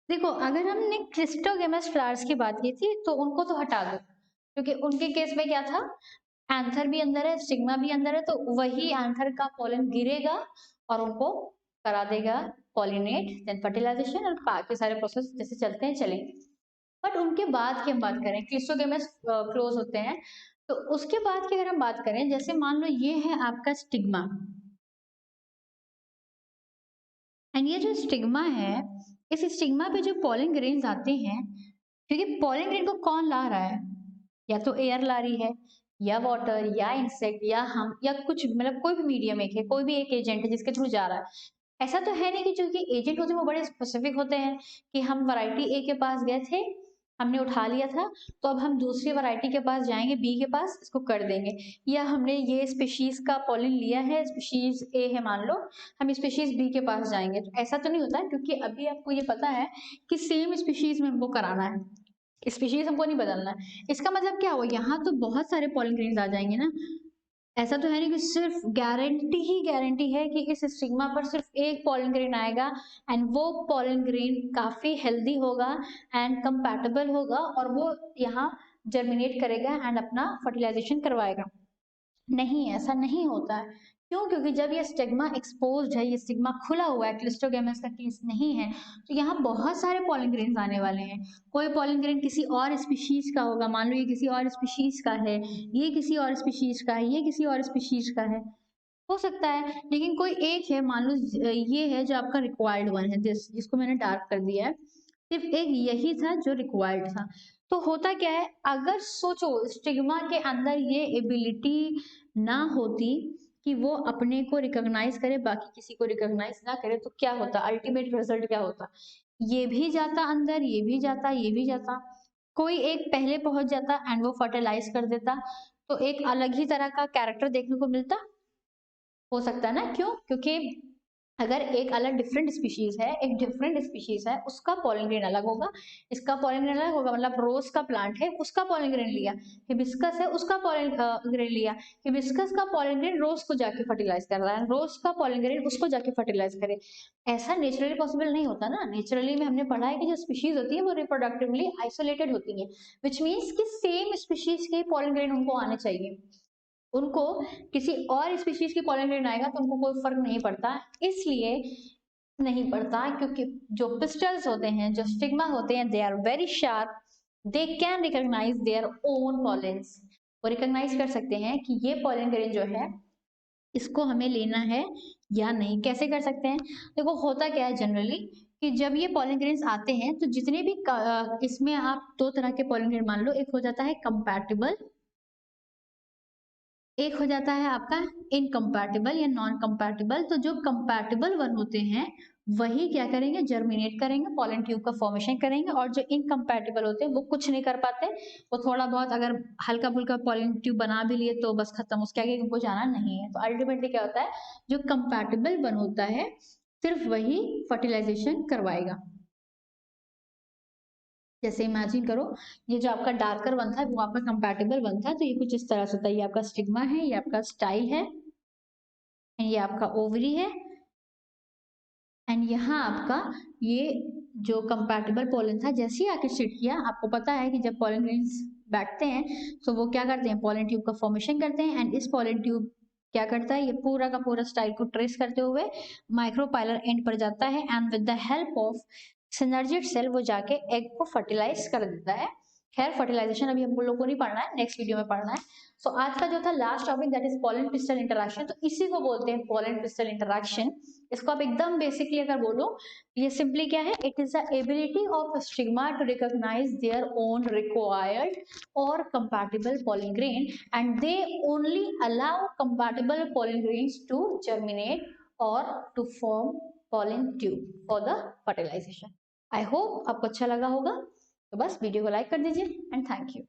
देखो, अगर हमने क्रिस्टोगेमस फ्लावर्स की बात की थी तो उनको तो हटा दो, क्योंकि उनके केस में क्या था, एंथर भी अंदर है, स्टिग्मा भी अंदर है, तो वही एंथर का पॉलन गिरेगा और उनको करा देगा पॉलिनेट, देन फर्टिलाइजेशन और बाकी सारे प्रोसेस जैसे चलते हैं चलेंगे। बट उनके बाद की हम बात करें, क्लिस्टोगेमस क्लोज होते हैं, तो उसके बाद की अगर हम बात करें, जैसे मान लो ये है आपका स्टिग्मा, एंड ये जो स्टिग्मा है, इस स्टिग्मा पे जो पॉलन ग्रेन्स आते हैं, क्योंकि पॉलन ग्रेन को कौन ला रहा है, या तो एयर ला रही है, या वाटर, या इंसेक्ट, या हम, या कुछ, मतलब कोई भी मीडियम एक है, कोई भी एक एजेंट है जिसके थ्रू जा रहा है। ऐसा तो है नहीं कि जो कि एजेंट होते हैं वो बड़े स्पेसिफिक होते हैं कि हम वैरायटी ए के पास गए थे, हमने उठा लिया था, तो अब हम दूसरी वैरायटी के पास जाएंगे, बी के पास, इसको कर देंगे। या हमने ये स्पीशीज का पॉलन लिया है, स्पीशीज ए है मान लो, हम स्पीशीज बी के पास जाएंगे, तो ऐसा तो नहीं होता है, क्योंकि अभी आपको ये पता है कि सेम स्पीशीज में हमको कराना है, स्पीशीज हमको नहीं बदलना है। इसका मतलब क्या हुआ, यहाँ तो बहुत सारे पॉलन ग्रेन्स आ जाएंगे ना। ऐसा तो है नहीं कि सिर्फ गारंटी ही गारंटी है कि इस स्टिग्मा पर सिर्फ एक पॉलन ग्रेन आएगा एंड वो पॉलन ग्रेन काफी हेल्दी होगा एंड कंपैटिबल होगा और वो यहाँ जर्मिनेट करेगा एंड अपना फर्टिलाइजेशन करवाएगा। नहीं, ऐसा नहीं होता है। क्यों? क्योंकि जब ये स्टिग्मा एक्सपोज्ड है, ये स्टिग्मा खुला हुआ है, क्लिस्टोगेमस का केस नहीं है, तो यहाँ बहुत सारे पॉलन ग्रेन्स आने वाले हैं। कोई पॉलन ग्रेन किसी और स्पीशीज का होगा, मान लो ये किसी और स्पीशीज का है, ये किसी और स्पीशीज का है, ये किसी और स्पीशीज का है, हो सकता है। लेकिन कोई एक है, मान लो ये है जो आपका रिक्वायर्ड वन है, जिसको मैंने डार्क कर दिया है, सिर्फ एक यही था जो रिक्वायर्ड था। तो होता क्या है, अगर सोचो स्टिग्मा के अंदर ये एबिलिटी ना होती कि वो अपने को रिकॉग्नाइज करे, बाकी किसी को रिकॉग्नाइज ना करे, तो क्या होता, अल्टीमेट रिजल्ट क्या होता, ये भी जाता अंदर, ये भी जाता, ये भी जाता, कोई एक पहले पहुंच जाता एंड वो फर्टिलाइज कर देता, तो एक अलग ही तरह का कैरेक्टर देखने को मिलता। हो सकता है ना, क्यों? क्योंकि अगर एक अलग डिफरेंट स्पीशीज है, एक डिफरेंट स्पीशीज है, उसका पॉलन ग्रेन अलग होगा, इसका पॉलन ग्रेन अलग होगा, मतलब रोज का प्लांट है, उसका पॉलन ग्रेन लिया, हिबिस्कस है, उसका पॉलन ग्रेन लिया, हिबिस्कस का पॉलन ग्रेन रोज को जाके फर्टिलाइज कर रहा है, रोज का पॉलन ग्रेन उसको जाके फर्टिलाइज करे। ऐसा नेचुरली पॉसिबल नहीं होता ना। नेचुरली में हमने पढ़ा है कि जो स्पीशीज होती है वो रिप्रोडक्टिवली आइसोलेटेड होती है, विच मीन्स कि सेम स्पीशीज के पॉलन ग्रेन उनको आने चाहिए, उनको किसी और स्पीशीज की पॉलन ग्रेन आएगा तो उनको कोई फर्क नहीं पड़ता। इसलिए नहीं पड़ता क्योंकि जो पिस्टल्स होते हैं, जो स्टिग्मा होते हैं, they are very sharp, they can recognise their own pollens. वो रिकॉग्नाइज कर सकते हैं कि ये पॉलन ग्रेन जो है इसको हमें लेना है या नहीं। कैसे कर सकते हैं? देखो, होता क्या है जनरली कि जब ये पॉलन ग्रेन्स आते हैं तो जितने भी इसमें आप दो तरह के पॉलन ग्रेन मान लो, एक हो जाता है कंपैटिबल, एक हो जाता है आपका इनकम्पैटिबल या नॉन कंपैटिबल। तो जो कंपैटिबल वन होते हैं वही क्या करेंगे, जर्मिनेट करेंगे, पॉलन ट्यूब का फॉर्मेशन करेंगे, और जो इनकम्पैटिबल होते हैं वो कुछ नहीं कर पाते, वो थोड़ा बहुत अगर हल्का फुल्का पॉलन ट्यूब बना भी लिए तो बस खत्म, उसके आगे उनको जाना नहीं है। तो अल्टीमेटली क्या होता है, जो कंपैटिबल वन होता है सिर्फ वही फर्टिलाइजेशन करवाएगा। जैसे इमेजिन करो, ये जो आपका डार्कर वन था वो आपका कंपैटिबल वन था, तो ये कुछ इस तरह से था, ये आपका स्टिग्मा है, ये आपका स्टाइल है, ये आपका ओवरी है, एंड यहाँ आपका ये जो कंपैटिबल पोलन था, जैसे ही आके सिट किया, आपको पता है कि जब पोलन ग्रेन्स बैठते हैं तो वो क्या करते हैं, पोलन ट्यूब का फॉर्मेशन करते हैं, एंड इस पोलन ट्यूब क्या करता है, ये पूरा का पूरा स्टाइल को ट्रेस करते हुए माइक्रोपाइलर एंड पर जाता है and with the help of synergid cell वो जाके एग को फर्टिलाइज कर देता है। खैर फर्टिलाइजेशन अभी हम लोग को नहीं पढ़ना है, नेक्स्ट वीडियो में पढ़ना है। सो आज का जो था last topic that is pollen pistol interaction, तो इसी को बोलते हैं पॉलन पिस्टल इंटरेक्शन। इसको आप एकदम बेसिकली अगर बोलो, ये सिंपली क्या है, it is the ability of stigma to recognise their own required और compatible pollen grain and they only allow compatible pollen grains to germinate or to form pollen tube for the fertilization. I hope आपको अच्छा लगा होगा। तो बस video को like कर दीजिए एंड थैंक यू।